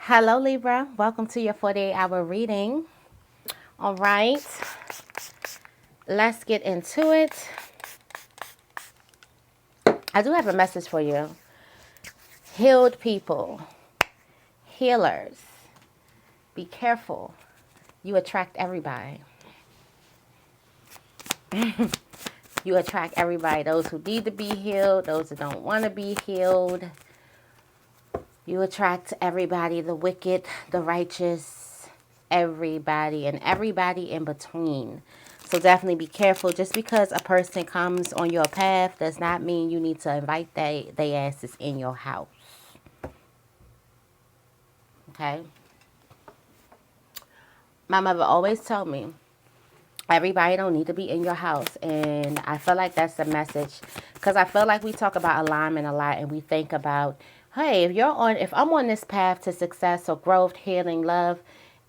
Hello, Libra. Welcome to your 48-hour reading. All right, let's get into it. I do have a message for you. Healed people, healers, be careful. You attract everybody. You attract everybody. Those who need to be healed, those who don't want to be healed. You attract everybody, the wicked, the righteous, everybody, and everybody in between. So definitely be careful. Just because a person comes on your path does not mean you need to invite they asses in your house. Okay? My mother always told me, everybody don't need to be in your house. And I feel like that's the message. Because I feel like we talk about alignment a lot and we think about, hey, if I'm on this path to success or growth, healing, love,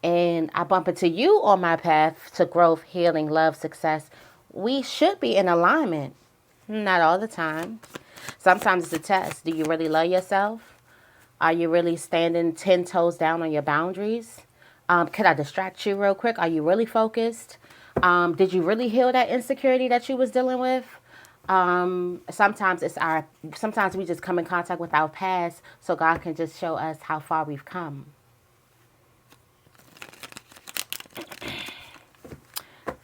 and I bump into you on my path to growth, healing, love, success, we should be in alignment. Not all the time. Sometimes it's a test. Do you really love yourself? Are you really standing 10 toes down on your boundaries? Could I distract you real quick? Are you really focused? Did you really heal that insecurity that you was dealing with? Sometimes sometimes we just come in contact with our past so God can just show us how far we've come.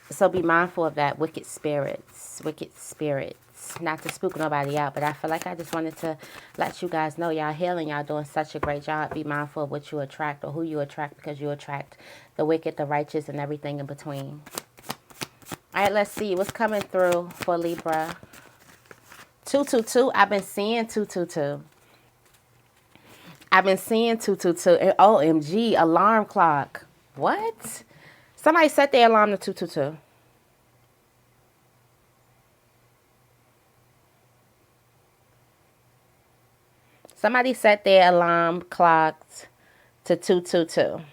So be mindful of that. Wicked spirits. Not to spook nobody out, but I feel like I just wanted to let you guys know y'all healing. Y'all doing such a great job. Be mindful of what you attract or who you attract, because you attract the wicked, the righteous, and everything in between. All right, let's see what's coming through for Libra. 222. I've been seeing 222. I've been seeing 222. And OMG, alarm clock. What? Somebody set their alarm to 222. Somebody set their alarm clocks to 222.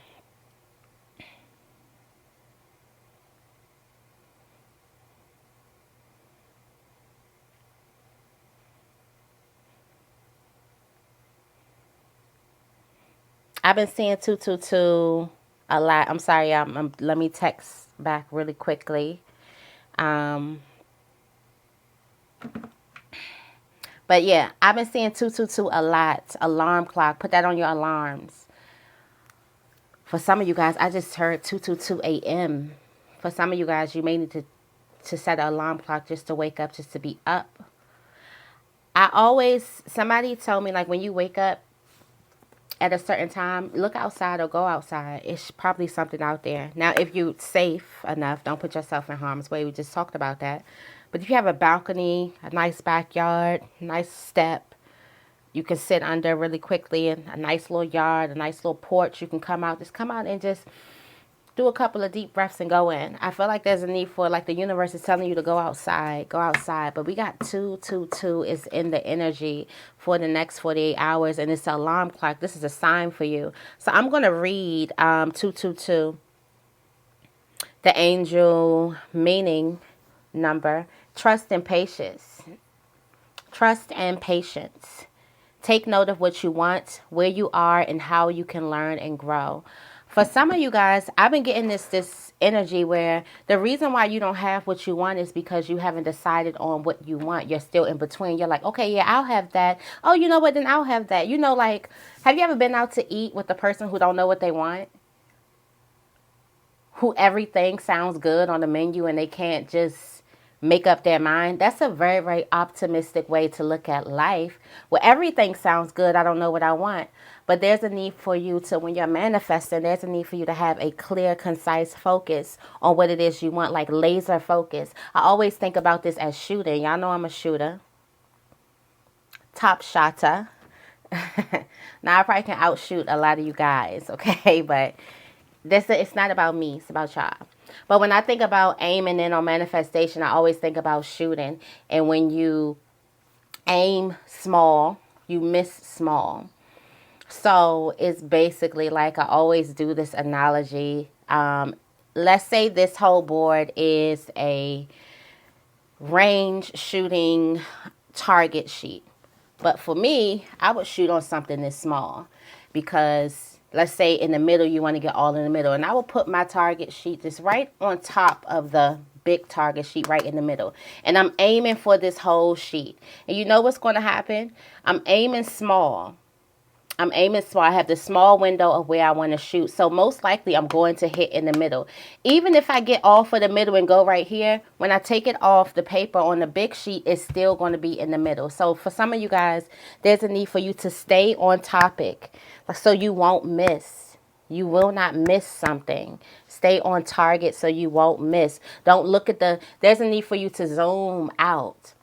I've been seeing 222 a lot. I'm sorry, let me text back really quickly. But yeah, I've been seeing 222 a lot. Alarm clock. Put that on your alarms. For some of you guys, I just heard 222 a.m. For some of you guys, you may need to set an alarm clock just to wake up, just to be up. Somebody told me, like, when you wake up at a certain time, look outside or go outside. It's probably something out there. Now, if you're safe enough, don't put yourself in harm's way. We just talked about that. But if you have a balcony, a nice backyard, nice step, you can sit under really quickly, in a nice little yard, a nice little porch. You can come out and just do a couple of deep breaths and go in. I feel like there's a need for, like, the universe is telling you to go outside. But we got 222 is in the energy for the next 48 hours, and it's an alarm clock. This is a sign for you. So I'm going to read 222, the angel meaning number. Trust and patience. Trust and patience. Take note of what you want, where you are, and how you can learn and grow. For some of you guys, I've been getting this energy where the reason why you don't have what you want is because you haven't decided on what you want. You're still in between. You're like, okay, yeah, I'll have that. Oh, you know what? Then I'll have that. Like, have you ever been out to eat with a person who don't know what they want? Who everything sounds good on the menu and they can't just make up their mind? That's a very, very optimistic way to look at life. Well, everything sounds good. I don't know what I want. But there's a need for you to, when you're manifesting, there's a need for you to have a clear, concise focus on what it is you want, like laser focus. I always think about this as shooting. Y'all know I'm a shooter. Top shotter. Now, I probably can outshoot a lot of you guys, okay? But it's not about me. It's about y'all. But when I think about aiming in on manifestation, I always think about shooting. And when you aim small, you miss small. So it's basically like I always do this analogy. Let's say this whole board is a range shooting target sheet. But for me, I would shoot on something this small because Let's say in the middle, you want to get all in the middle. And I will put my target sheet just right on top of the big target sheet, right in the middle. And I'm aiming for this whole sheet. And you know what's going to happen? I'm aiming small. I have this small window of where I want to shoot. So most likely I'm going to hit in the middle. Even if I get off of the middle and go right here, when I take it off the paper on the big sheet, it's still going to be in the middle. So for some of you guys, there's a need for you to stay on topic so you won't miss. You will not miss something. Stay on target so you won't miss. Don't look at there's a need for you to zoom out.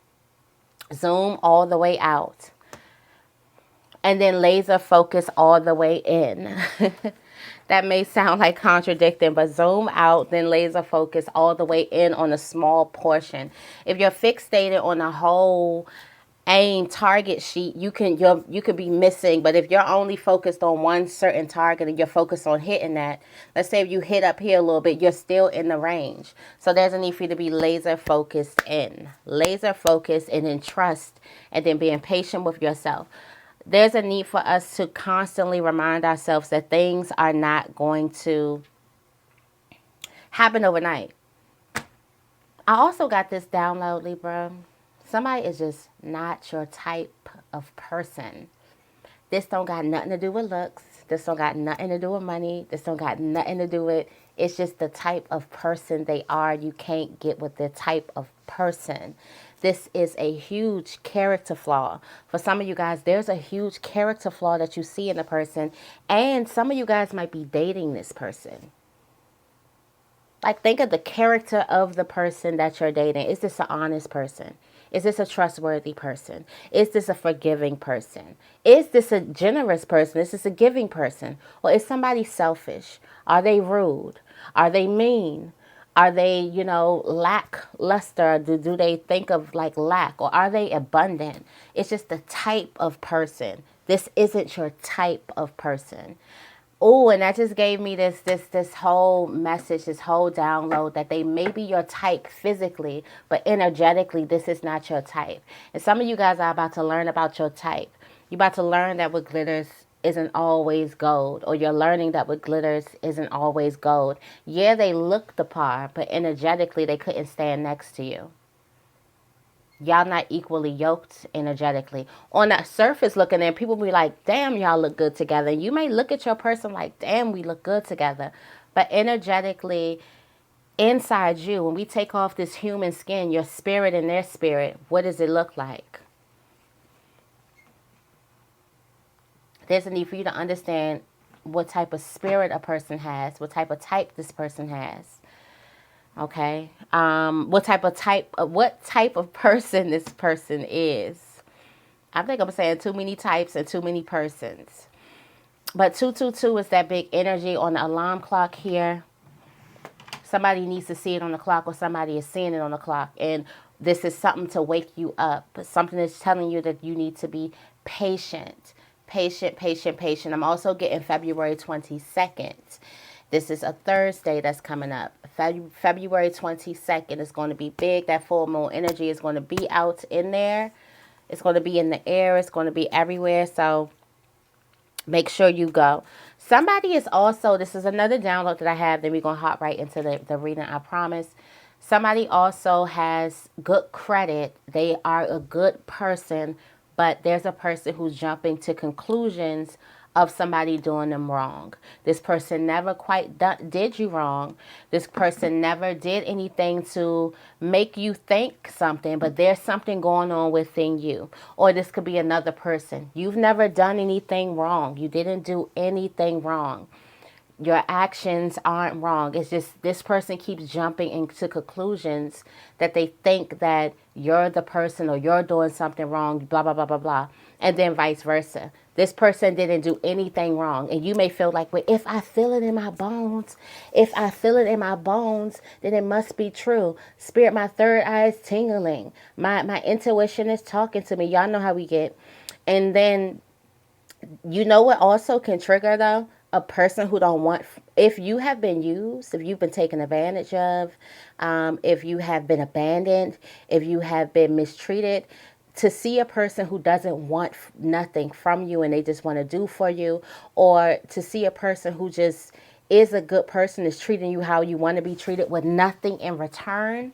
Zoom all the way out. And then laser focus all the way in. That may sound like contradicting, but zoom out, then laser focus all the way in on a small portion. If you're fixated on a whole aim target sheet, you could be missing. But if you're only focused on one certain target and you're focused on hitting that, let's say if you hit up here a little bit, you're still in the range. So there's a need for you to be laser focused in. Laser focused and then trust, and then being patient with yourself. There's a need for us to constantly remind ourselves that things are not going to happen overnight. I also got this download, Libra. Somebody is just not your type of person. This don't got nothing to do with looks. This don't got nothing to do with money. This don't got nothing to do with... It's just the type of person they are. You can't get with their type of person. This is a huge character flaw. For some of you guys, there's a huge character flaw that you see in a person. And some of you guys might be dating this person. Like, think of the character of the person that you're dating. Is this an honest person? Is this a trustworthy person? Is this a forgiving person? Is this a generous person? Is this a giving person? Or is somebody selfish? Are they rude? Are they mean? Are they, lackluster? Do they think of like lack? Or are they abundant? It's just the type of person. This isn't your type of person. Oh, and that just gave me this whole message, this whole download that they may be your type physically, but energetically, this is not your type. And some of you guys are about to learn about your type. You're about to learn that what glitters isn't always gold, or you're learning that what glitters isn't always gold. Yeah, they look the part, but energetically, they couldn't stand next to you. Y'all not equally yoked energetically. On that surface looking in, people be like, damn, y'all look good together. You may look at your person like, damn, we look good together. But energetically, inside you, when we take off this human skin, your spirit and their spirit, what does it look like? There's a need for you to understand what type of spirit a person has, what type of type this person has. Okay, what type of person this person is. I think I'm saying too many types and too many persons. But 222 is that big energy on the alarm clock here. Somebody needs to see it on the clock, or somebody is seeing it on the clock. And this is something to wake you up. Something that's telling you that you need to be patient. Patient, patient, patient. I'm also getting February 22nd. This is a Thursday that's coming up. February 22nd is going to be big. That full moon energy is going to be out in there. It's going to be in the air. It's going to be everywhere. So make sure you go. Somebody is also, this is another download that I have. Then we're going to hop right into the reading, I promise. Somebody also has good credit. They are a good person, but there's a person who's jumping to conclusions of somebody doing them wrong. This person never quite did you wrong. This person never did anything to make you think something, but there's something going on within you. Or this could be another person. You've never done anything wrong. You didn't do anything wrong. Your actions aren't wrong. It's just this person keeps jumping into conclusions that they think that you're the person or you're doing something wrong, blah, blah, blah, blah, blah. And then vice versa. This person didn't do anything wrong. And you may feel like, well, if I feel it in my bones, then it must be true. Spirit, my third eye is tingling. My intuition is talking to me. Y'all know how we get. And then, you know what also can trigger, though? A person who don't want, if you have been used, if you've been taken advantage of, if you have been abandoned, if you have been mistreated, to see a person who doesn't want nothing from you and they just want to do for you, or to see a person who just is a good person, is treating you how you want to be treated with nothing in return,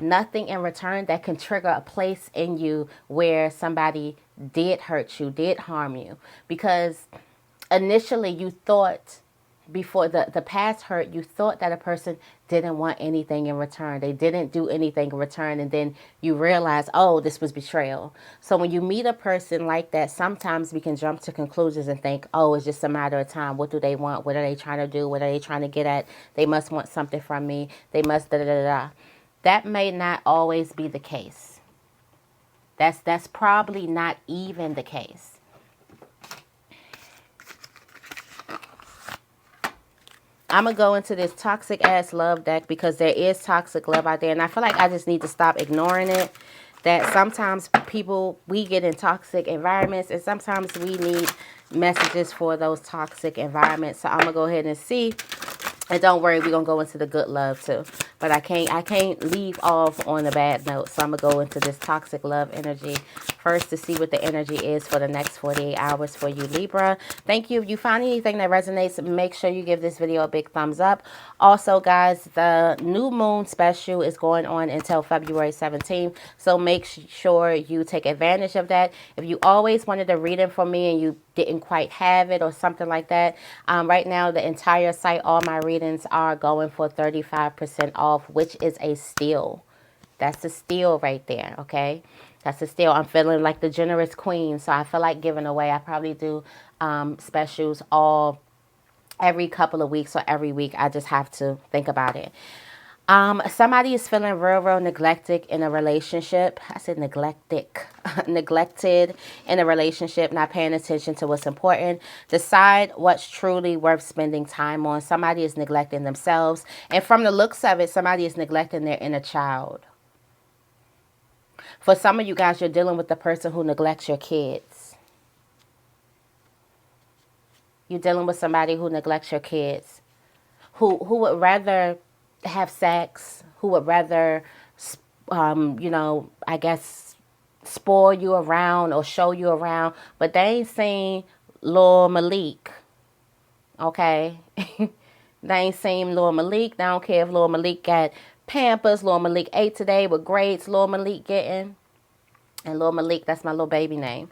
nothing in return, that can trigger a place in you where somebody did hurt you, did harm you. Because initially you thought, before the past hurt, you thought that a person didn't want anything in return. They didn't do anything in return. And then you realize, oh, this was betrayal. So when you meet a person like that, sometimes we can jump to conclusions and think, oh, it's just a matter of time. What do they want? What are they trying to do? What are they trying to get at? They must want something from me. They must da da da da. That may not always be the case. That's probably not even the case. I'm going to go into this toxic ass love deck because there is toxic love out there. And I feel like I just need to stop ignoring it. That sometimes people, we get in toxic environments, and sometimes we need messages for those toxic environments. So I'm going to go ahead and see. And don't worry, we're going to go into the good love too. But I can't leave off on a bad note. So I'm going to go into this toxic love energy first to see what the energy is for the next 48 hours for you, Libra. Thank you. If you find anything that resonates, make sure you give this video a big thumbs up. Also, guys, the new moon special is going on until February 17th. So make sure you take advantage of that. If you always wanted a reading from me and you didn't quite have it or something like that, right now the entire site, all my readings are going for 35% off, which is a steal. That's a steal right there, okay? That's a steal. I'm feeling like the generous queen, so I feel like giving away. I probably do specials every couple of weeks or every week. I just have to think about it. Somebody is feeling real neglected in a relationship. I said neglected. Neglected in a relationship, not paying attention to what's important. Decide what's truly worth spending time on. Somebody is neglecting themselves. And from the looks of it, somebody is neglecting their inner child. For some of you guys, you're dealing with the person who neglects your kids. You're dealing with somebody who neglects your kids. Who would rather have sex, who would rather, I guess, spoil you around or show you around, but they ain't seen Lil Malik, okay? They ain't seen Lil Malik. They don't care if Lil Malik got Pampers, Lil Malik ate today with grades Lil Malik getting, and Lil Malik, that's my little baby name.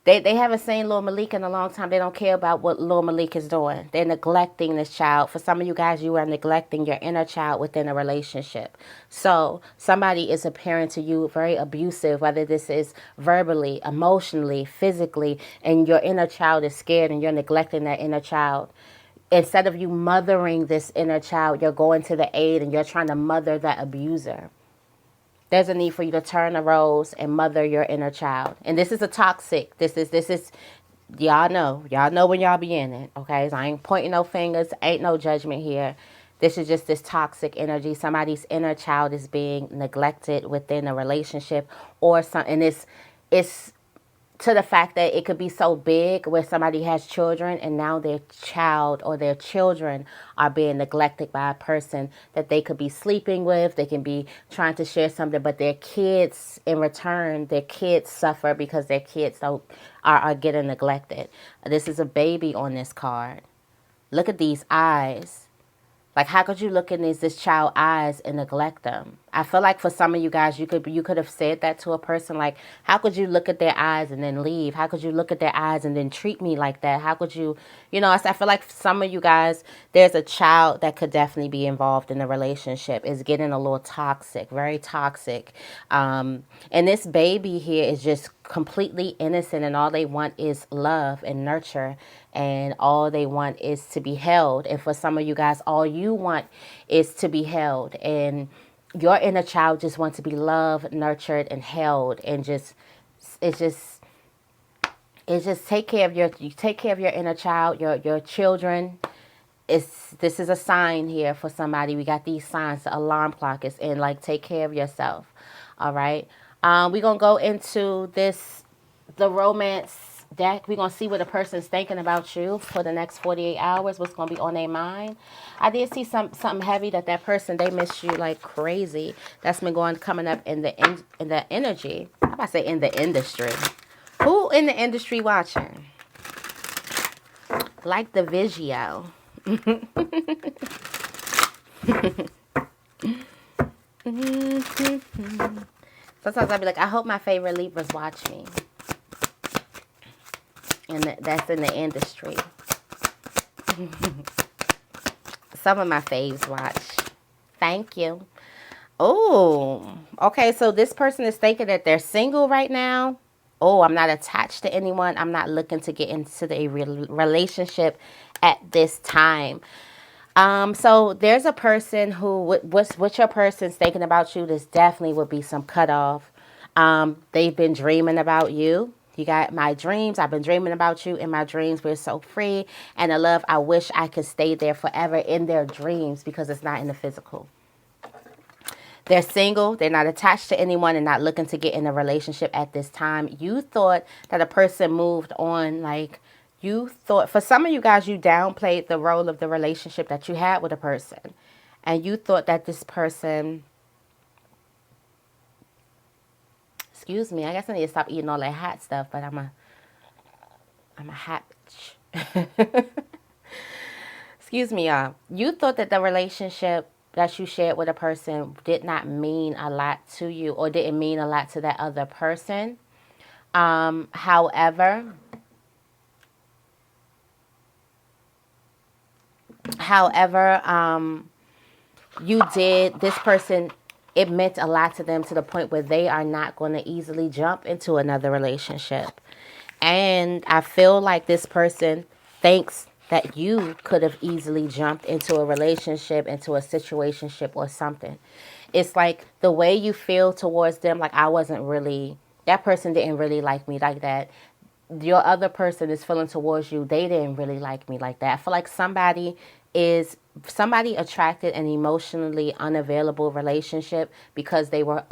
They haven't seen Lil Malik in a long time. They don't care about what Lil Malik is doing. They're neglecting this child. For some of you guys, you are neglecting your inner child within a relationship. So somebody is appearing to you very abusive, whether this is verbally, emotionally, physically, and your inner child is scared and you're neglecting that inner child. Instead of you mothering this inner child, you're going to the aid and you're trying to mother that abuser. There's a need for you to turn the roles and mother your inner child. And this is a toxic. This is, y'all know when y'all be in it, okay? So I ain't pointing no fingers. Ain't no judgment here. This is just this toxic energy. Somebody's inner child is being neglected within a relationship or something. And it's to the fact that it could be so big where somebody has children and now their child or their children are being neglected by a person that they could be sleeping with. They can be trying to share something, but their kids, in return, their kids suffer because their kids are getting neglected. This is a baby on this card. Look at these eyes. Like, how could you look in this child's eyes and neglect them? I feel like for some of you guys, you could have said that to a person. Like, how could you look at their eyes and then leave? How could you look at their eyes and then treat me like that? How could you, I feel like for some of you guys, there's a child that could definitely be involved in a relationship. It's getting a little toxic, very toxic. And this baby here is just completely innocent, and all they want is love and nurture, and all they want is to be held. And for some of you guys, all you want is to be held, and your inner child just wants to be loved, nurtured, and held, and just take care of your inner child, your children. This is a sign here for somebody. We got these signs. The alarm clock is in. Like, take care of yourself. All right. We're gonna go into the romance deck. We're going to see what a person's thinking about you for the next 48 hours, what's going to be on their mind. I did see something heavy that person, they miss you like crazy. That's been coming up in the energy. about to say in the industry. Who in the industry watching? Like the Vigio. Sometimes I'll be like, I hope my favorite Libras watch me. And that's in the industry. Some of my faves watch. Thank you. Oh, okay. So this person is thinking that they're single right now. Oh, I'm not attached to anyone. I'm not looking to get into the relationship at this time. So there's a person who, what your person's thinking about you, this definitely would be some cutoff. They've been dreaming about you. You got my dreams. I've been dreaming about you. In my dreams, we're so free. And the love, I wish I could stay there forever in their dreams because it's not in the physical. They're single. They're not attached to anyone and not looking to get in a relationship at this time. You thought that a person moved on, like you thought, for some of you guys, you downplayed the role of the relationship that you had with a person. And you thought that this person, excuse me, I guess I need to stop eating all that hot stuff, but I'm a hot bitch. Excuse me, y'all. You thought that the relationship that you shared with a person did not mean a lot to you or didn't mean a lot to that other person. However, you did, this person, it meant a lot to them to the point where they are not going to easily jump into another relationship. And I feel like this person thinks that you could have easily jumped into a relationship, into a situationship or something. It's like the way you feel towards them, like that person didn't really like me like that. Your other person is feeling towards you, they didn't really like me like that. I feel like somebody attracted an emotionally unavailable relationship because they were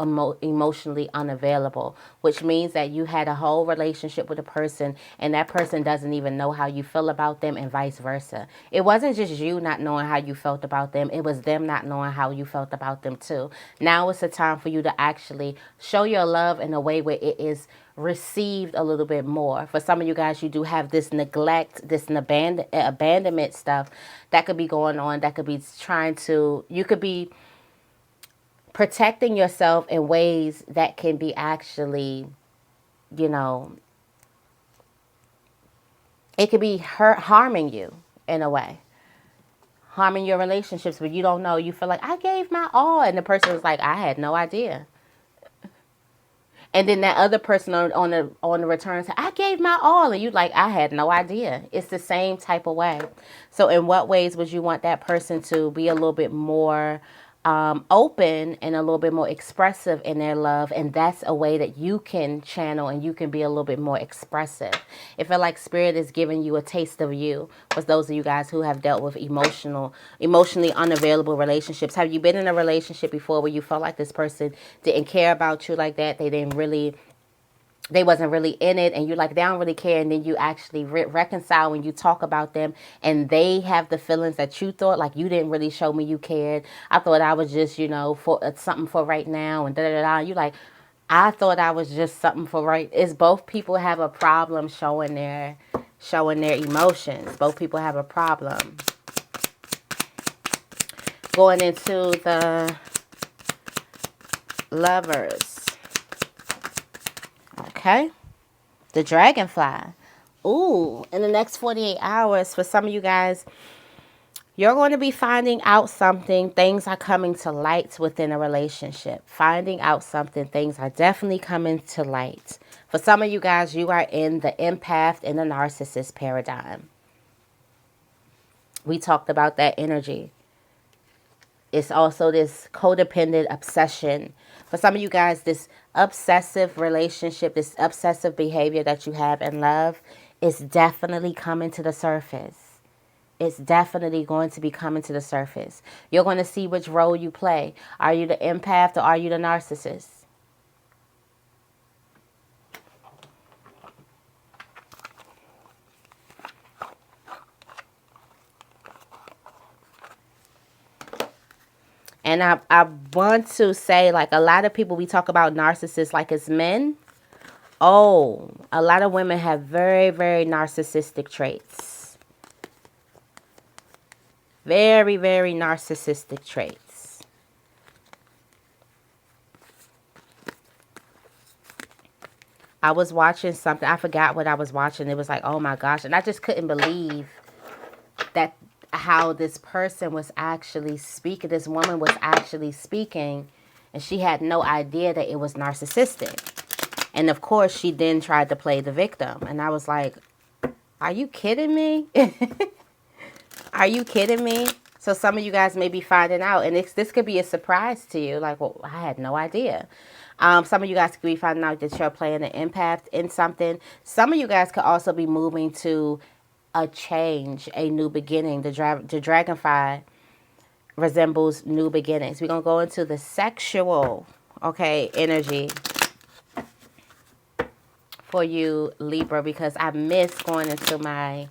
emotionally unavailable, which means that you had a whole relationship with a person and that person doesn't even know how you feel about them and vice versa. It wasn't just you not knowing how you felt about them, it was them not knowing how you felt about them too. Now it's the time for you to actually show your love in a way where it is received a little bit more. For some of you guys, you do have this neglect, this abandonment stuff that could be going on, that could be you could be protecting yourself in ways that can be actually, it could be harming you in a way. Harming your relationships, but you don't know. You feel like, I gave my all, and the person was like, I had no idea. And then that other person on the return said, I gave my all. And you like, I had no idea. It's the same type of way. So in what ways would you want that person to be a little bit more open and a little bit more expressive in their love? And that's a way that you can channel and you can be a little bit more expressive. It feel like Spirit is giving you a taste of you. For those of you guys who have dealt with emotionally unavailable relationships. Have you been in a relationship before where you felt like this person didn't care about you like that? They wasn't really in it, and you're like, they don't really care, and then you actually reconcile when you talk about them, and they have the feelings that you thought, like, you didn't really show me you cared. I thought I was just, for something for right now, and da-da-da-da. You like, I thought I was just something for right. It's both people have a problem showing their emotions. Both people have a problem. Going into the Lovers. Okay. The Dragonfly. Ooh, in the next 48 hours, for some of you guys, you're going to be finding out something. Things are coming to light within a relationship. Finding out something. Things are definitely coming to light. For some of you guys, you are in the empath and the narcissist paradigm. We talked about that energy. It's also this codependent obsession. For some of you guys, this obsessive relationship, this obsessive behavior that you have in love is definitely coming to the surface. It's definitely going to be coming to the surface. You're going to see which role you play. Are you the empath or are you the narcissist? And I want to say, like, a lot of people, we talk about narcissists like it's men. Oh, a lot of women have very, very narcissistic traits. Very, very narcissistic traits. I was watching something. I forgot what I was watching. It was like, oh my gosh. And I just couldn't believe that how this person was actually speaking. This woman was actually speaking. And she had no idea that it was narcissistic. And of course, she then tried to play the victim. And I was like, are you kidding me? Are you kidding me? So some of you guys may be finding out. And this could be a surprise to you. Like, well, I had no idea. Some of you guys could be finding out that you're playing an empath in something. Some of you guys could also be moving to a change, a new beginning. The dragonfly resembles new beginnings. We're going to go into the sexual, okay, energy for you, Libra, because I miss going into my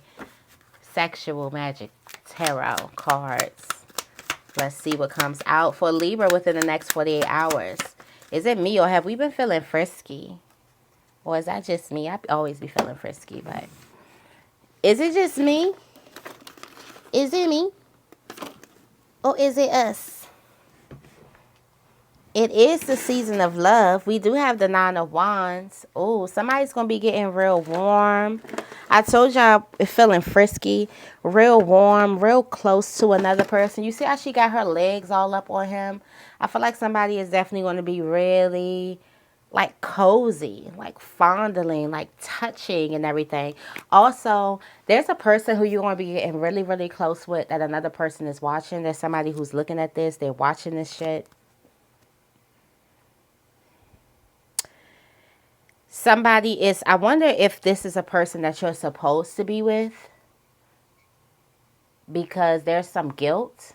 sexual magic tarot cards. Let's see what comes out for Libra within the next 48 hours. Is it me, or have we been feeling frisky? Or is that just me? I always be feeling frisky, but is it just me? Is it me? Or is it us? It is the season of love. We do have the Nine of Wands. Oh, somebody's going to be getting real warm. I told y'all feeling frisky, real warm, real close to another person. You see how she got her legs all up on him? I feel like somebody is definitely going to be really like cozy, like fondling, like touching and everything. Also, there's a person who you're going to be getting really, really close with that another person is watching. There's somebody who's looking at this. They're watching this shit. Somebody is, I wonder if this is a person that you're supposed to be with, because there's some guilt.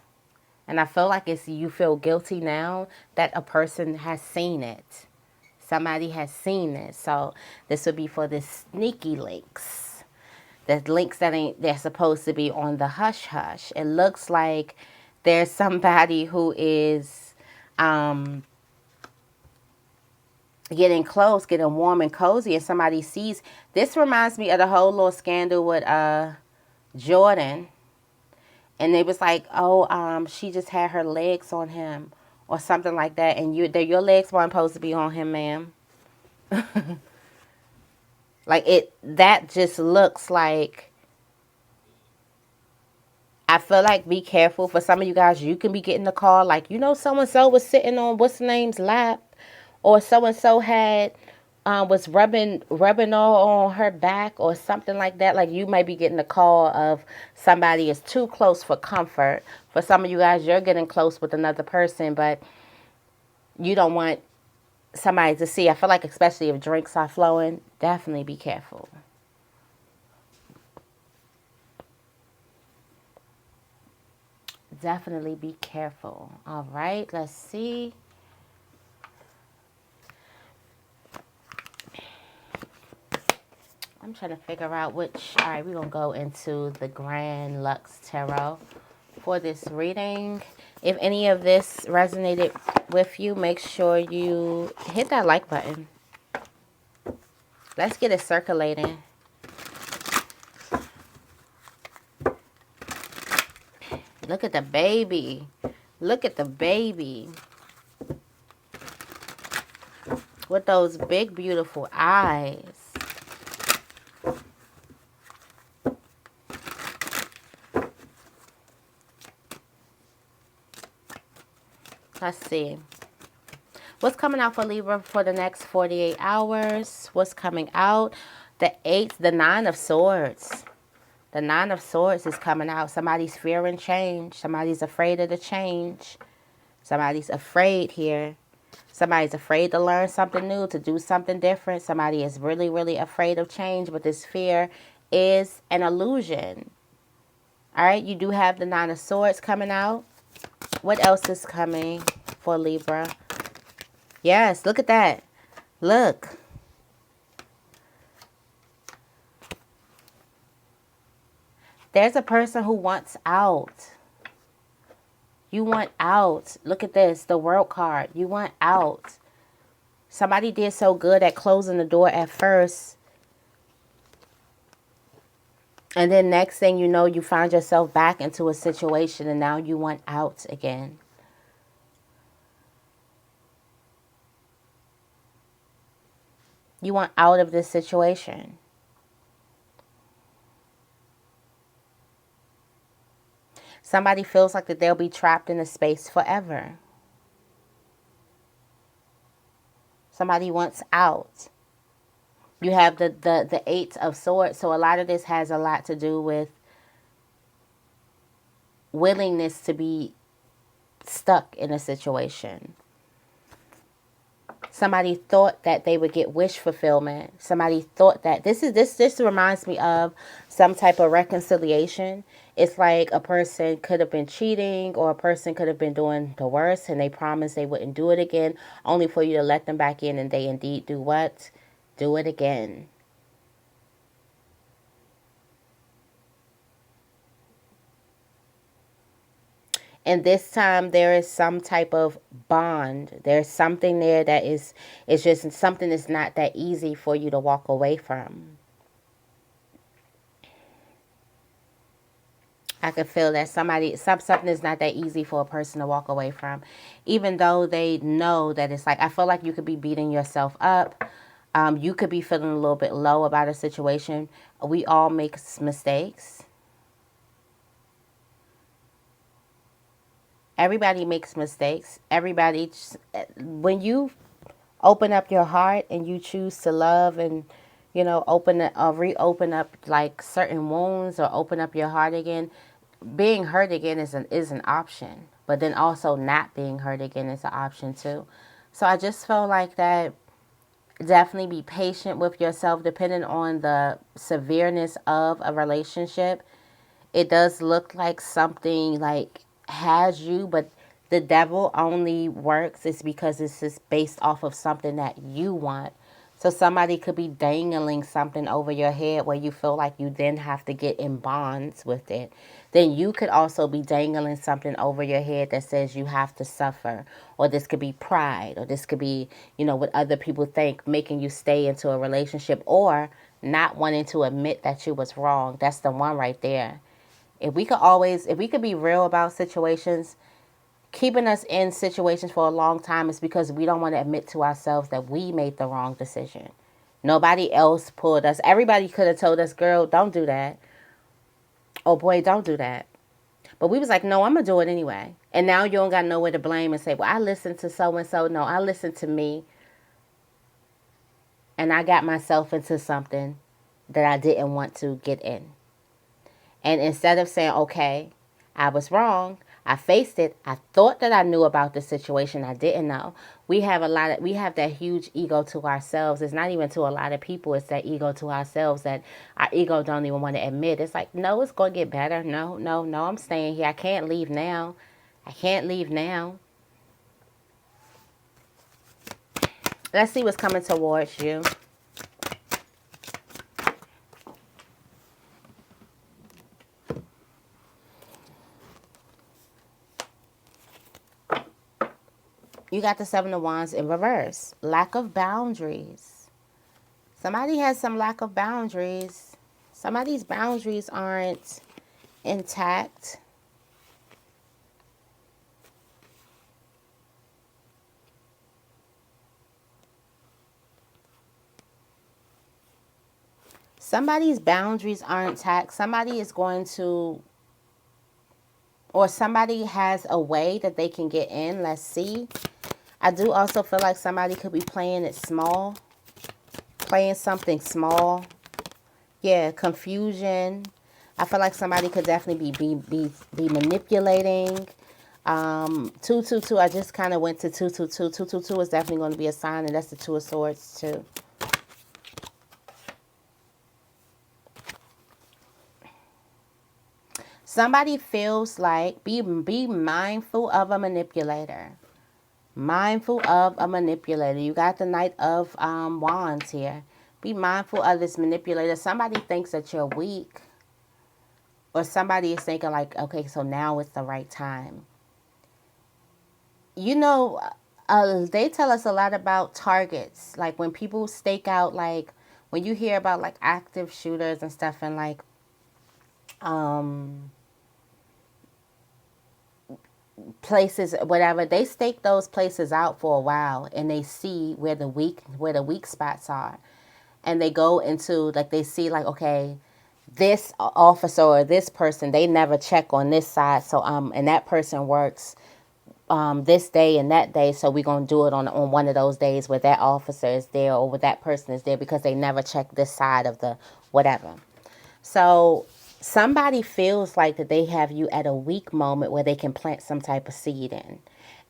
And I feel like it's, you feel guilty now that a person has seen it. Somebody has seen it. So this would be for the sneaky links. The links that ain't, they're supposed to be on the hush hush. It looks like there's somebody who is getting close, getting warm and cozy, and somebody sees. This reminds me of the whole little scandal with Jordan. And it was like, oh, she just had her legs on him or something like that. And your legs weren't supposed to be on him, ma'am. Like that just looks like, I feel like be careful. For some of you guys, you can be getting the call like, so-and-so was sitting on what's the name's lap, or so-and-so had was rubbing all on her back or something like that. Like you might be getting a call of somebody is too close for comfort. For some of you guys, you're getting close with another person, but you don't want somebody to see. I feel like especially if drinks are flowing, definitely be careful. Definitely be careful. All right, let's see. I'm trying to figure out which. All right, we're going to go into the Grand Lux Tarot for this reading. If any of this resonated with you, make sure you hit that like button. Let's get it circulating. Look at the baby. Look at the baby. With those big, beautiful eyes. Let's see. What's coming out for Libra for the next 48 hours? What's coming out? The Nine of Swords. The Nine of Swords is coming out. Somebody's fearing change. Somebody's afraid of the change. Somebody's afraid here. Somebody's afraid to learn something new, to do something different. Somebody is really, really afraid of change, but this fear is an illusion. All right, you do have the Nine of Swords coming out. What else is coming for Libra? Yes, look at that. Look. There's a person who wants out. You want out. Look at this, the World card. You want out. Somebody did so good at closing the door at first, and then next thing you know, you find yourself back into a situation and now you want out again. You want out of this situation. Somebody feels like that they'll be trapped in a space forever. Somebody wants out. You have the Eight of Swords. So a lot of this has a lot to do with willingness to be stuck in a situation. Somebody thought that they would get wish fulfillment. Somebody thought that this reminds me of some type of reconciliation. It's like a person could have been cheating, or a person could have been doing the worst, and they promised they wouldn't do it again, only for you to let them back in, and they indeed do what? Do it again. And this time there is some type of bond. There's something there that is, it's just something that's not that easy for you to walk away from. I could feel that something is not that easy for a person to walk away from. Even though they know that it's like, I feel like you could be beating yourself up. You could be feeling a little bit low about a situation. We all make mistakes. Everybody makes mistakes. When you open up your heart and you choose to love and, reopen up like certain wounds, or open up your heart again, being hurt again is an option. But then also not being hurt again is an option too. So I just feel like that definitely be patient with yourself depending on the severeness of a relationship. It does look like something like has you, but the devil only works is because it's just based off of something that you want. So somebody could be dangling something over your head where you feel like you then have to get in bonds with it. Then you could also be dangling something over your head that says you have to suffer. Or this could be pride. Or this could be, what other people think, making you stay into a relationship. Or not wanting to admit that you was wrong. That's the one right there. If we could be real about situations, keeping us in situations for a long time is because we don't want to admit to ourselves that we made the wrong decision. Nobody else pulled us. Everybody could have told us, girl, don't do that. Oh boy, don't do that. But we was like, no, I'm going to do it anyway. And now you don't got nowhere to blame and say, well, I listened to so-and-so. No, I listened to me. And I got myself into something that I didn't want to get in. And instead of saying, okay, I was wrong, I faced it, I thought that I knew about the situation, I didn't know. We have that huge ego to ourselves. It's not even to a lot of people, it's that ego to ourselves that our ego don't even want to admit. It's like, no, it's going to get better. No, I'm staying here. I can't leave now. Let's see what's coming towards you. You got the Seven of Wands in reverse. Lack of boundaries. Somebody has some lack of boundaries. Somebody's boundaries aren't intact. Somebody's boundaries aren't intact. Somebody is going to, or somebody has a way that they can get in. Let's see. I do also feel like somebody could be playing it small. Playing something small. Yeah, confusion. I feel like somebody could definitely be manipulating. 222, I just kind of went to 222. 222 is definitely going to be a sign, and that's the Two of Swords too. Somebody feels like, be mindful of a manipulator. Mindful of a manipulator. You got the Knight of Wands here. Be mindful of this manipulator. Somebody thinks that you're weak. Or somebody is thinking like, okay, so now it's the right time. They tell us a lot about targets. Like when people stake out, like when you hear about like active shooters and stuff, and like places, whatever, they stake those places out for a while, and they see where the weak spots are, and they go into, like, they see like, okay, this officer or this person, they never check on this side, so and that person works this day and that day, so we're going to do it on one of those days where that officer is there or where that person is there, because they never check this side of the whatever. So somebody feels like that they have you at a weak moment where they can plant some type of seed in.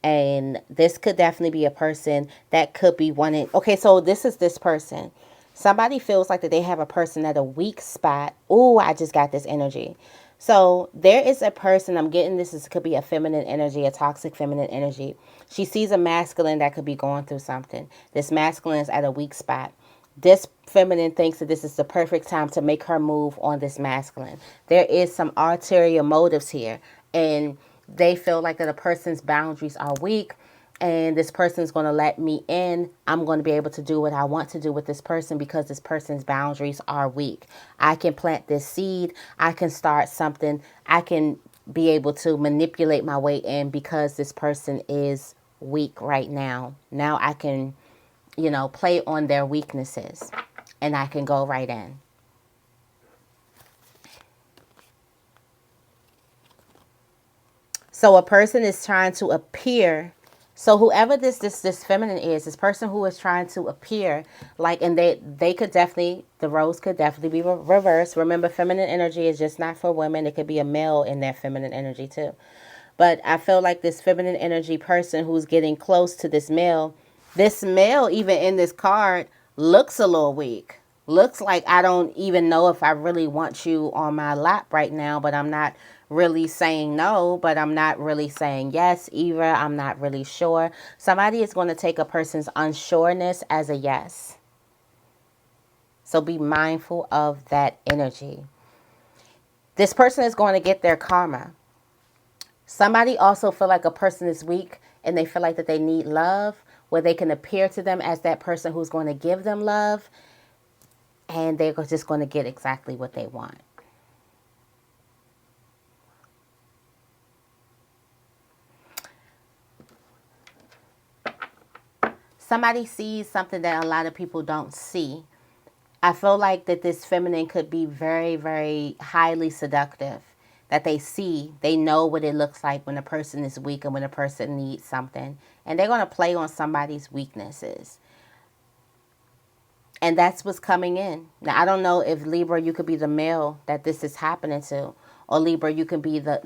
And this could definitely be a person that could be wanting. Okay, so this is this person. Somebody feels like that they have a person at a weak spot. Oh, I just got this energy. So there is a person, I'm getting this, could be a feminine energy, a toxic feminine energy. She sees a masculine that could be going through something. This masculine is at a weak spot. This feminine thinks that this is the perfect time to make her move on this masculine. There is some ulterior motives here, and they feel like that a person's boundaries are weak, and this person is going to let me in. I'm going to be able to do what I want to do with this person because this person's boundaries are weak. I can plant this seed. I can start something. I can be able to manipulate my way in because this person is weak right now. Now I can, play on their weaknesses, and I can go right in. So a person is trying to appear. So whoever this feminine is, this person who is trying to appear like, and they could definitely, the roles could definitely be reversed. Remember, feminine energy is just not for women. It could be a male in their feminine energy too. But I feel like this feminine energy person who's getting close to this male even in this card looks a little weak. Looks like, I don't even know if I really want you on my lap right now, but I'm not really saying no, but I'm not really saying yes either. I'm not really sure. Somebody is going to take a person's unsureness as a yes. So be mindful of that energy. This person is going to get their karma. Somebody also feel like a person is weak and they feel like that they need love, where they can appear to them as that person who's going to give them love, and they're just going to get exactly what they want. Somebody sees something that a lot of people don't see. I feel like that this feminine could be very, very highly seductive. That they know what it looks like when a person is weak and when a person needs something. And they're going to play on somebody's weaknesses. And that's what's coming in. Now, I don't know if Libra, you could be the male that this is happening to. Or Libra, you can be the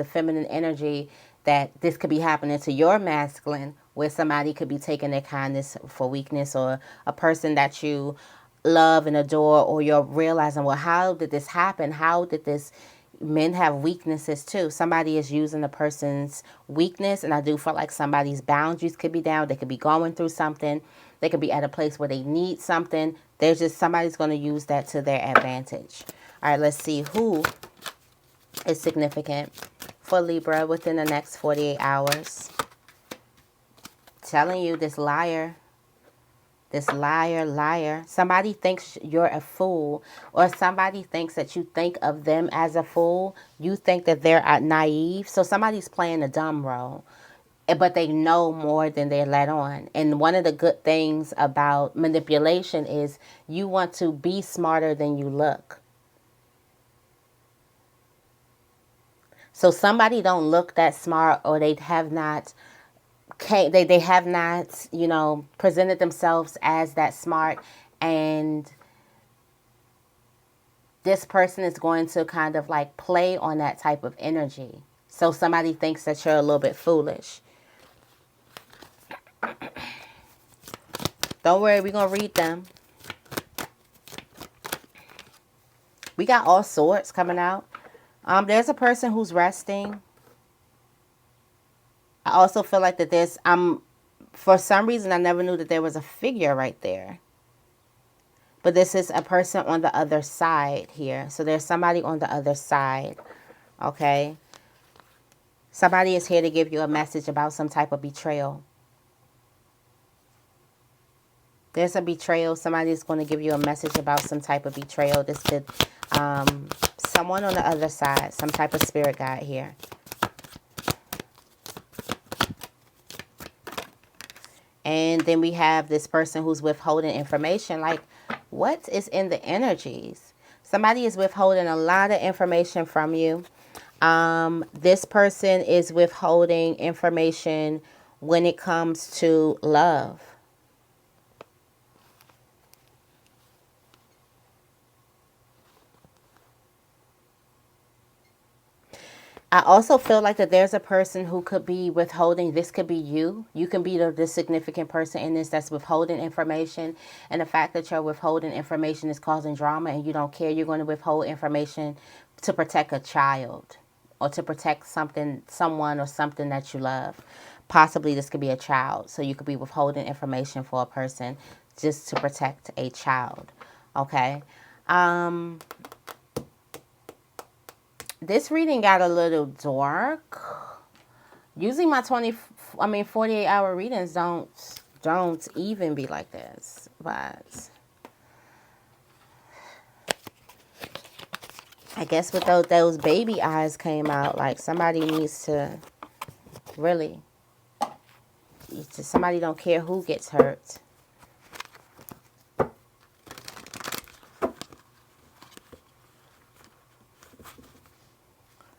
feminine energy that this could be happening to your masculine, where somebody could be taking their kindness for weakness, or a person that you love and adore, or you're realizing, well, how did this happen? How did this... Men have weaknesses too. Somebody is using a person's weakness, and I do feel like somebody's boundaries could be down. They could be going through something. They could be at a place where they need something. There's just somebody's going to use that to their advantage. All right, let's see who is significant for Libra within the next 48 hours. Telling you, this liar. This liar. Somebody thinks you're a fool, or somebody thinks that you think of them as a fool. You think that they're naive. So somebody's playing a dumb role, but they know more than they let on. And one of the good things about manipulation is you want to be smarter than you look. So somebody don't look that smart, or they have not... They have not, presented themselves as that smart, and this person is going to kind of like play on that type of energy. So somebody thinks that you're a little bit foolish. Don't worry, we're going to read them. We got all sorts coming out. There's a person who's resting. I also feel like that there's, for some reason, I never knew that there was a figure right there. But this is a person on the other side here. So there's somebody on the other side. Okay. Somebody is here to give you a message about some type of betrayal. There's a betrayal. Somebody is going to give you a message about some type of betrayal. This could, someone on the other side, some type of spirit guide here. And then we have this person who's withholding information. Like, what is in the energies? Somebody is withholding a lot of information from you. This person is withholding information when it comes to love. I also feel like that there's a person who could be withholding. This could be you. You can be the significant person in this that's withholding information. And the fact that you're withholding information is causing drama and you don't care. You're going to withhold information to protect a child or to protect someone or something that you love. Possibly this could be a child. So you could be withholding information for a person just to protect a child. Okay. This reading got a little dark. Usually my 48-hour readings don't even be like this. But I guess with those baby eyes came out, like somebody needs to really, somebody don't care who gets hurt.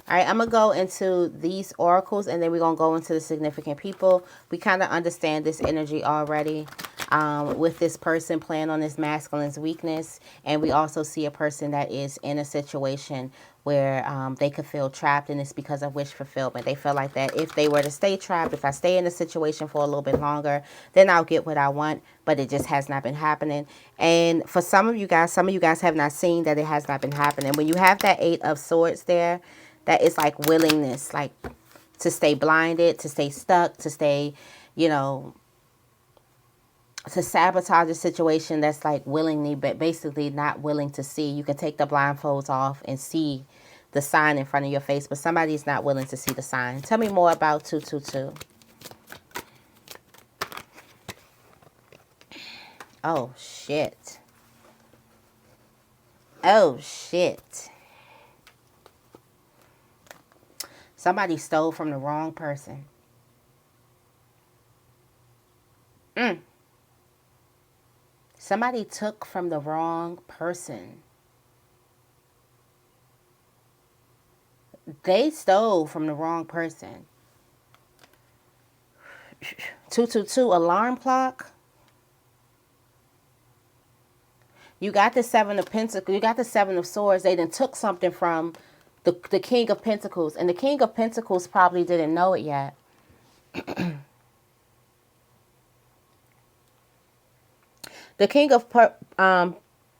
All right, I'm going to go into these oracles and then we're going to go into the significant people. We kind of understand this energy already with this person playing on this masculine's weakness. And we also see a person that is in a situation where they could feel trapped, and it's because of wish fulfillment. They feel like that if they were to stay trapped, if I stay in the situation for a little bit longer, then I'll get what I want, but it just has not been happening. And for some of you guys have not seen that it has not been happening. When you have that 8 of Swords there, that is like willingness, like to stay blinded, to stay stuck, to stay, to sabotage a situation that's like willingly, but basically not willing to see. You can take the blindfolds off and see the sign in front of your face, but somebody's not willing to see the sign. Tell me more about 222. Oh, shit. Oh, shit. Somebody stole from the wrong person. Somebody took from the wrong person. They stole from the wrong person. 222 alarm clock. You got the 7 of Pentacles. You got the 7 of Swords. They then took something from the King of Pentacles. And the King of Pentacles probably didn't know it yet. The King of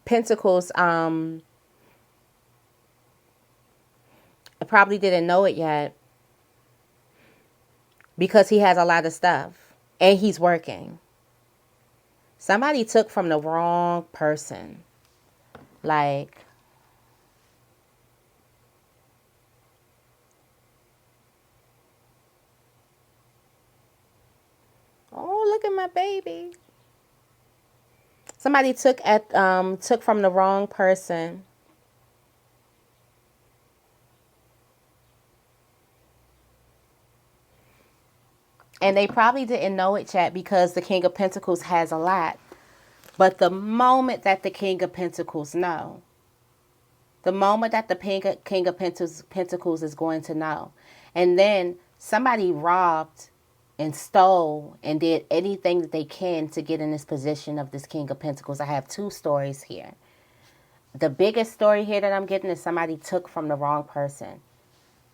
Pentacles probably didn't know it yet because he has a lot of stuff and he's working. Somebody took from the wrong person. Like, oh, look at my baby. Somebody took from the wrong person. And they probably didn't know it yet because the King of Pentacles has a lot. But the moment that the King of Pentacles know, the moment that the King of Pentacles is going to know, and then somebody robbed and stole and did anything that they can to get in this position of this King of Pentacles. I have 2 stories here. The biggest story here that I'm getting is somebody took from the wrong person.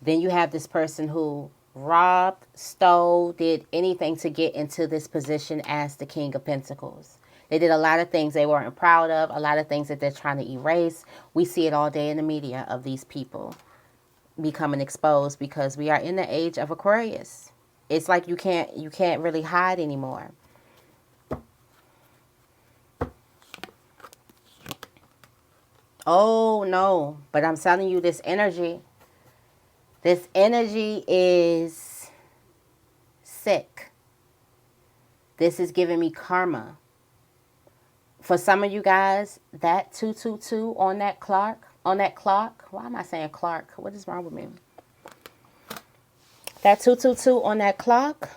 Then you have this person who robbed, stole, did anything to get into this position as the King of Pentacles. They did a lot of things they weren't proud of, a lot of things that they're trying to erase. We see it all day in the media of these people becoming exposed because we are in the age of Aquarius. It's like you can't really hide anymore. Oh no, but I'm telling you, this energy This energy is sick. This is giving me karma. For some of you guys, that 222 on that clock, why am I saying Clark? What is wrong with me? That 222 on that clock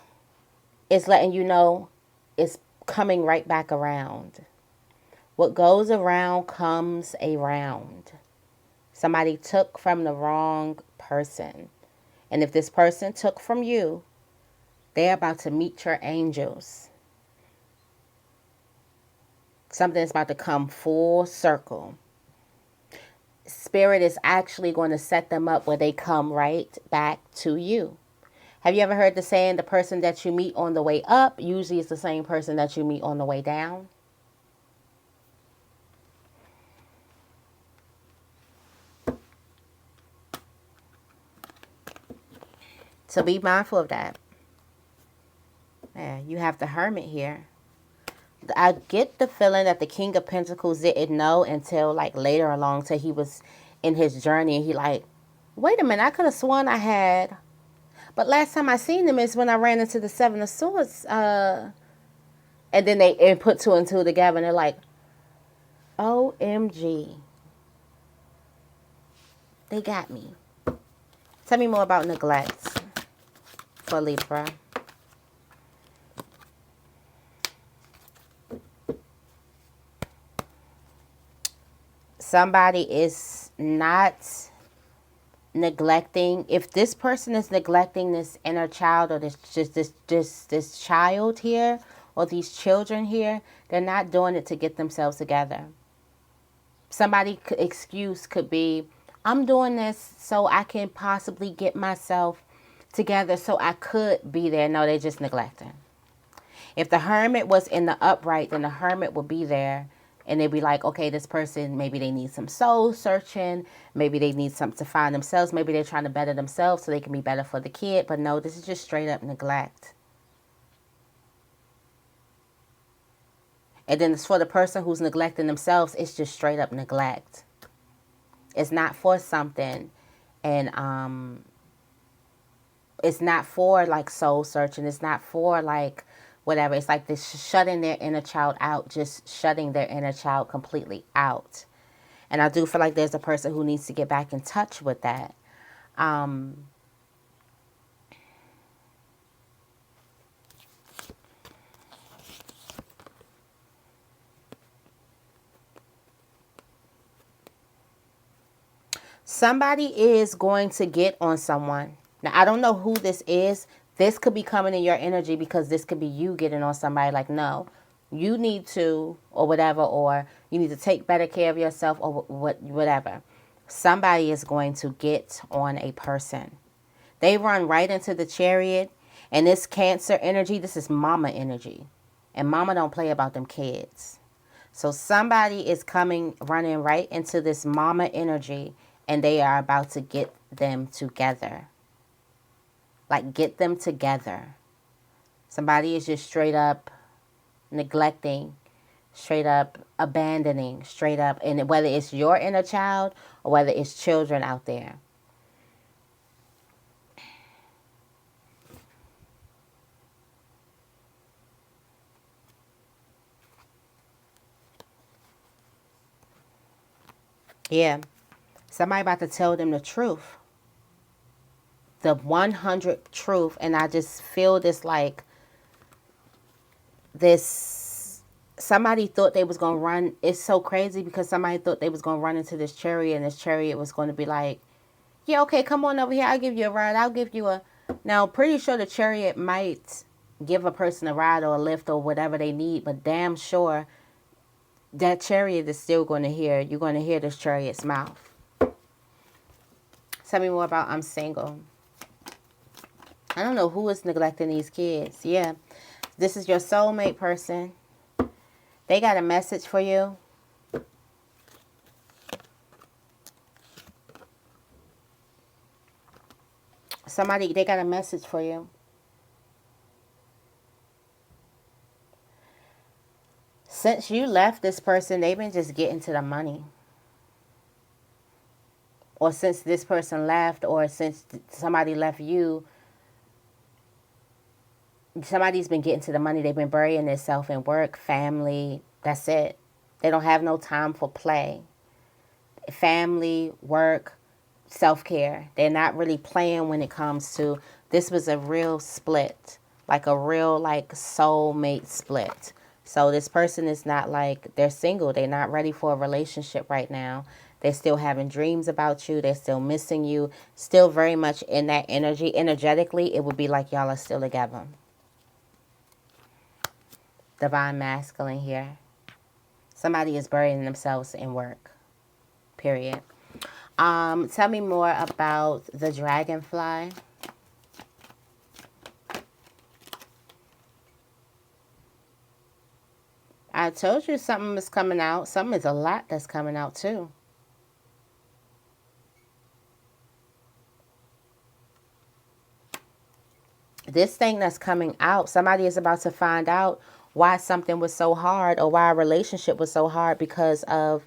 is letting you know it's coming right back around. What goes around comes around. Somebody took from the wrong person. And if this person took from you, they're about to meet your angels. Something is about to come full circle. Spirit is actually going to set them up where they come right back to you. Have you ever heard the saying, the person that you meet on the way up usually is the same person that you meet on the way down? So be mindful of that. Yeah, you have the Hermit here. I get the feeling that the King of Pentacles didn't know until like later along, till he was in his journey. And he like, wait a minute, I could have sworn I had. But last time I seen him is when I ran into the Seven of Swords. And then they put two and two together and they're like, OMG. They got me. Tell me more about neglect for Libra. Somebody is not neglecting. If this person is neglecting this inner child, or this child here, or these children here, they're not doing it to get themselves together. Somebody's excuse could be, I'm doing this so I can possibly get myself together so I could be there. No, they're just neglecting. If the Hermit was in the upright, then the Hermit would be there. And they'd be like, okay, this person, maybe they need some soul searching. Maybe they need something to find themselves. Maybe they're trying to better themselves so they can be better for the kid. But no, this is just straight up neglect. And then it's for the person who's neglecting themselves, it's just straight up neglect. It's not for something. And it's not for like soul searching. It's not for like whatever. It's like this shutting their inner child out, just shutting their inner child completely out. And I do feel like there's a person who needs to get back in touch with that. Somebody is going to get on someone. Now, I don't know who this is. This could be coming in your energy because this could be you getting on somebody like, no, you need to, or whatever, or you need to take better care of yourself, or whatever. Somebody is going to get on a person. They run right into the Chariot, and this Cancer energy, this is mama energy. And mama don't play about them kids. So somebody is running right into this mama energy, and they are about to get them together. Like, get them together. Somebody is just straight up neglecting, straight up abandoning, straight up, and whether it's your inner child or whether it's children out there. Yeah. Somebody about to tell them the truth. The 100 truth. And I just feel this like this. Somebody thought they was going to run. It's so crazy because somebody thought they was going to run into this Chariot, and this Chariot was going to be like, yeah, okay, come on over here. I'll give you a ride. I'll give you a... Now, pretty sure the Chariot might give a person a ride or a lift or whatever they need, but damn sure that Chariot is still going to hear. You're going to hear this Chariot's mouth. Tell me more about I'm single. I don't know who is neglecting these kids. Yeah. This is your soulmate person. They got a message for you. They got a message for you. Since you left this person, they've been just getting to the money. or since this person left, or since somebody left you, somebody's been getting to the money. They've been burying themselves in work, family. That's it. They don't have no time for play. Family, work, self-care. They're not really playing when it comes to, this was a real split, like a real like soulmate split. So this person is not like, they're single. They're not ready for a relationship right now. They're still having dreams about you. They're still missing you. Still very much in that energy. Energetically, it would be like y'all are still together. Divine masculine here. Somebody is burying themselves in work. Period. Tell me more about the dragonfly. I told you something is coming out. Something is a lot that's coming out too. This thing that's coming out, somebody is about to find out why something was so hard, or why a relationship was so hard, because of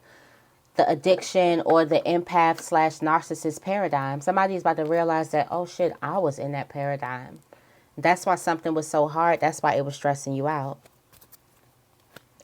the addiction or the empath slash narcissist paradigm. Somebody is about to realize that, oh shit, I was in that paradigm. That's why something was so hard. That's why it was stressing you out.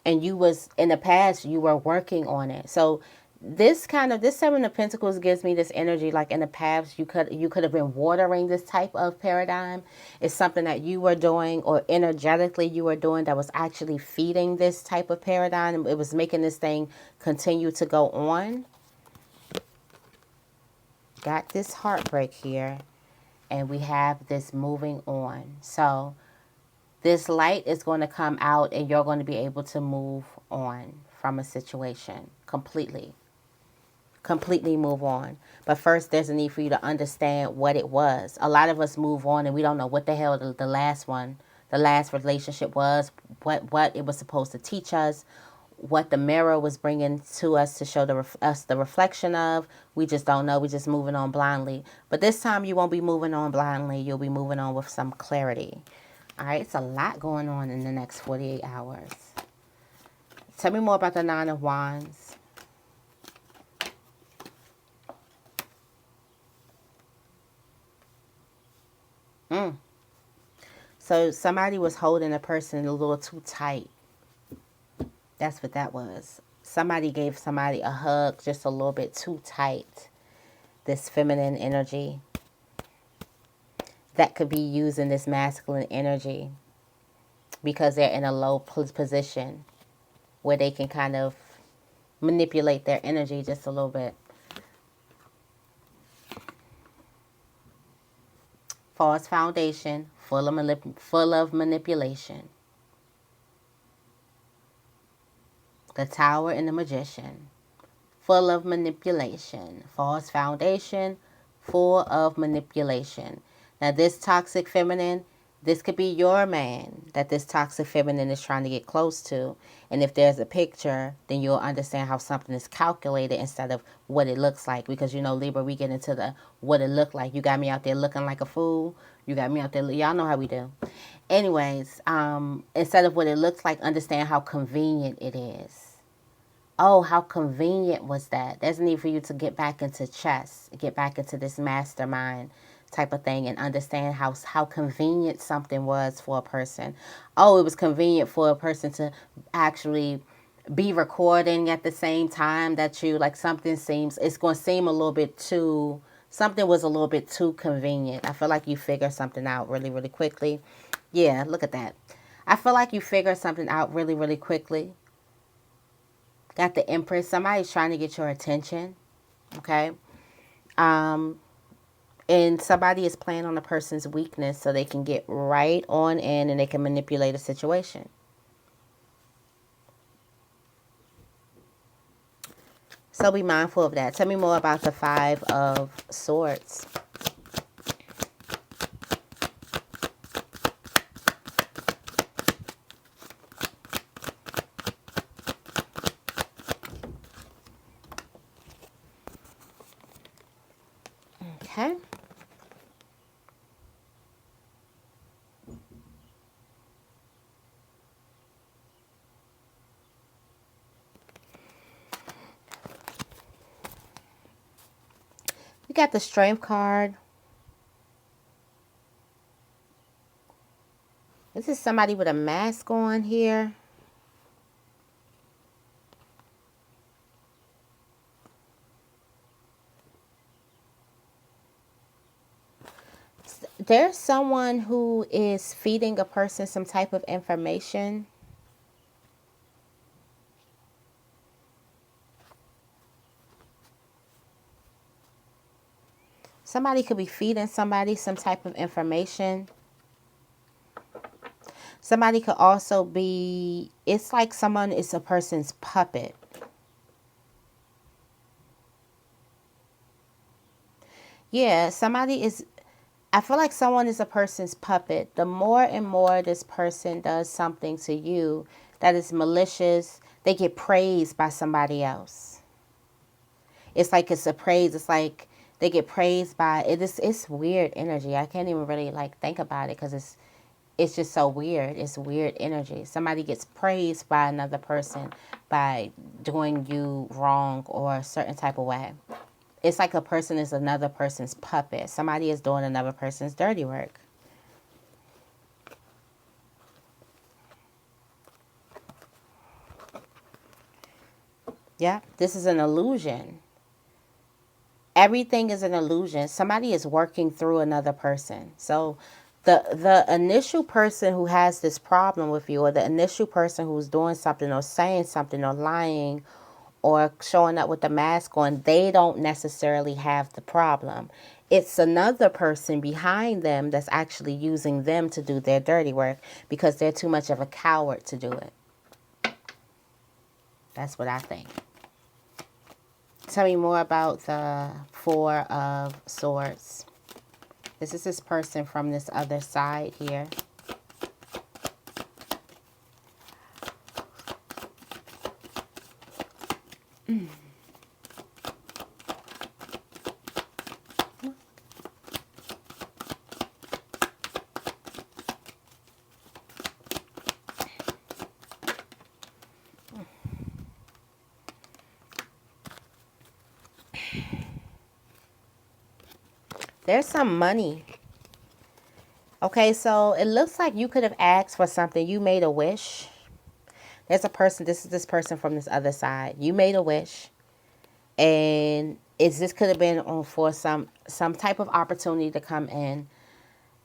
And you was, in the past, you were working on it. So this Seven of Pentacles gives me this energy, like in the past you could have been watering this type of paradigm. It's something that you were doing, or energetically you were doing, that was actually feeding this type of paradigm. It was making this thing continue to go on. Got this heartbreak here, and we have this moving on. So this light is going to come out, and you're going to be able to move on from a situation completely. Completely move on. But first, there's a need for you to understand what it was. A lot of us move on and we don't know what the hell the last relationship was, what it was supposed to teach us, what the mirror was bringing to us to show us the reflection of. We just don't know. We're just moving on blindly. But this time you won't be moving on blindly. You'll be moving on with some clarity. All right, it's a lot going on in the next 48 hours. Tell me more about the Nine of Wands. So somebody was holding a person a little too tight. That's what that was. Somebody gave somebody a hug just a little bit too tight. This feminine energy that could be using this masculine energy because they're in a low position where they can kind of manipulate their energy just a little bit. False foundation, full of manipulation. The Tower and the Magician, full of manipulation. False foundation, full of manipulation. Now this toxic feminine, this could be your man that this toxic feminine is trying to get close to. And if there's a picture, then you'll understand how something is calculated instead of what it looks like. Because, you know, Libra, we get into the what it looked like. You got me out there looking like a fool. You got me out there. Y'all know how we do. Anyways, instead of what it looks like, understand how convenient it is. Oh, how convenient was that? There's a need for you to get back into chess, get back into this mastermind type of thing, and understand how convenient something was for a person. Oh, it was convenient for a person to actually be recording at the same time that you, like, it's going to seem a little bit too, something was a little bit too convenient. I feel like you figure something out really, really quickly. Yeah, look at that. I feel like you figure something out really, really quickly. Got the Empress. Somebody's trying to get your attention. Okay. And somebody is playing on a person's weakness so they can get right on in and they can manipulate a situation. So be mindful of that. Tell me more about the Five of Swords. Okay. got the Strength card. This is somebody with a mask on here. There's someone who is feeding a person some type of information. Somebody could be feeding somebody some type of information. Somebody could also be, it's like someone is a person's puppet. Yeah, somebody is, I feel like someone is a person's puppet. The more and more this person does something to you that is malicious, they get praised by somebody else. It's like it's a praise. It's like they get praised by it. It's weird energy. I can't even really like think about it because it's just so weird. It's weird energy. Somebody gets praised by another person by doing you wrong or a certain type of way. It's like a person is another person's puppet. Somebody is doing another person's dirty work. Yeah, this is an illusion. Everything is an illusion. Somebody is working through another person. So the initial person who has this problem with you, or the initial person who's doing something or saying something or lying or showing up with the mask on, they don't necessarily have the problem. It's another person behind them that's actually using them to do their dirty work because they're too much of a coward to do it. That's what I think. Tell me more about the Four of Swords. This is this person from this other side here. There's some money. Okay, so it looks like you could have asked for something. You made a wish. There's a person, this is this person from this other side. You made a wish. And this could have been on for some type of opportunity to come in.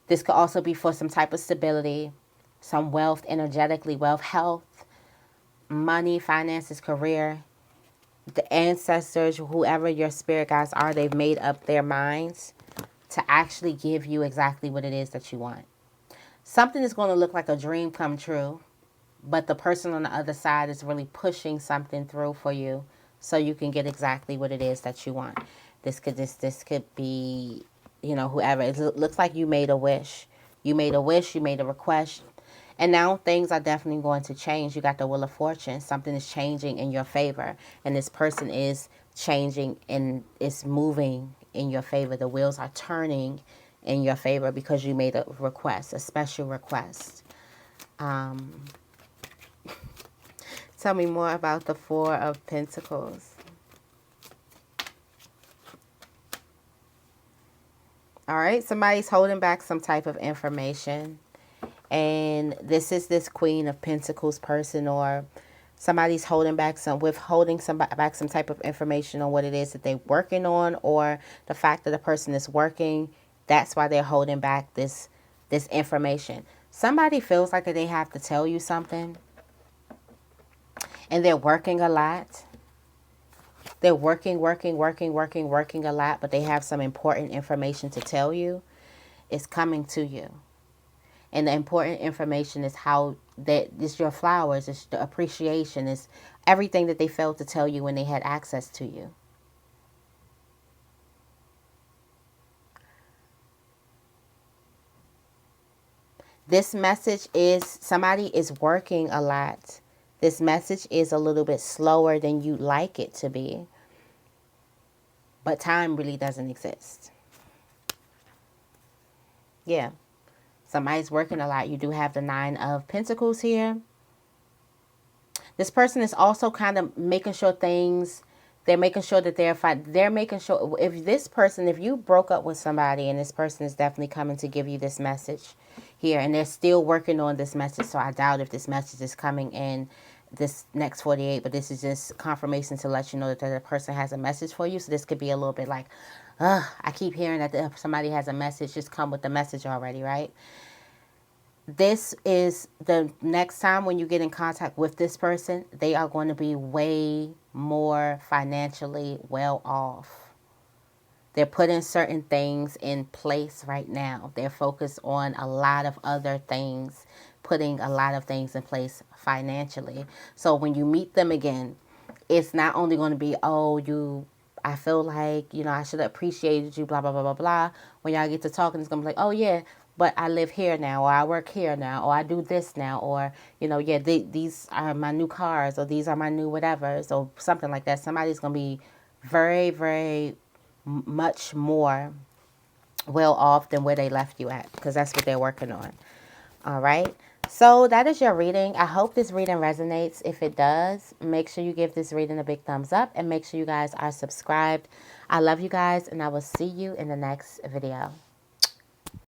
This could also be for some type of stability, some wealth, energetically, wealth, health, money, finances, career. The ancestors, whoever your spirit guides are, they've made up their minds to actually give you exactly what it is that you want. Something is going to look like a dream come true, but the person on the other side is really pushing something through for you so you can get exactly what it is that you want. This could be, whoever. It looks like you made a wish. You made a wish, you made a request. And now things are definitely going to change. You got the Wheel of Fortune. Something is changing in your favor. And this person is changing and it's moving in your favor. The wheels are turning in your favor because you made a request, a special request. Tell me more about the Four of Pentacles. All right, somebody's holding back some type of information. And this is this Queen of Pentacles person, or somebody's holding back withholding back some type of information on what it is that they're working on, or the fact that the person is working. That's why they're holding back this information. Somebody feels like they have to tell you something, and they're working a lot. They're working a lot, but they have some important information to tell you. It's coming to you. And the important information is how that it's your flowers, it's the appreciation, it's everything that they failed to tell you when they had access to you. This message is somebody is working a lot. This message is a little bit slower than you'd like it to be. But time really doesn't exist. Yeah. Somebody's working a lot. You do have the Nine of Pentacles here. This person is also kind of making sure things They're making sure that they're making sure, if this person, if you broke up with somebody and this person is definitely coming to give you this message here, and they're still working on this message, so I doubt if this message is coming in this next 48, but this is just confirmation to let you know that the person has a message for you. So this could be a little bit like, I keep hearing that if somebody has a message, just come with the message already, right? This is the next time when you get in contact with this person, they are going to be way more financially well off. They're putting certain things in place right now. They're focused on a lot of other things, putting a lot of things in place financially. So when you meet them again, it's not only going to be, oh, I feel like, I should have appreciated you, blah, blah, blah, blah, blah. When y'all get to talking, it's going to be like, oh, yeah, but I live here now, or I work here now, or I do this now, or, yeah, these are my new cars, or these are my new whatevers, or something like that. Somebody's going to be very, very much more well off than where they left you at, because that's what they're working on. All right. So that is your reading. I hope this reading resonates. If it does, make sure you give this reading a big thumbs up and make sure you guys are subscribed. I love you guys, and I will see you in the next video.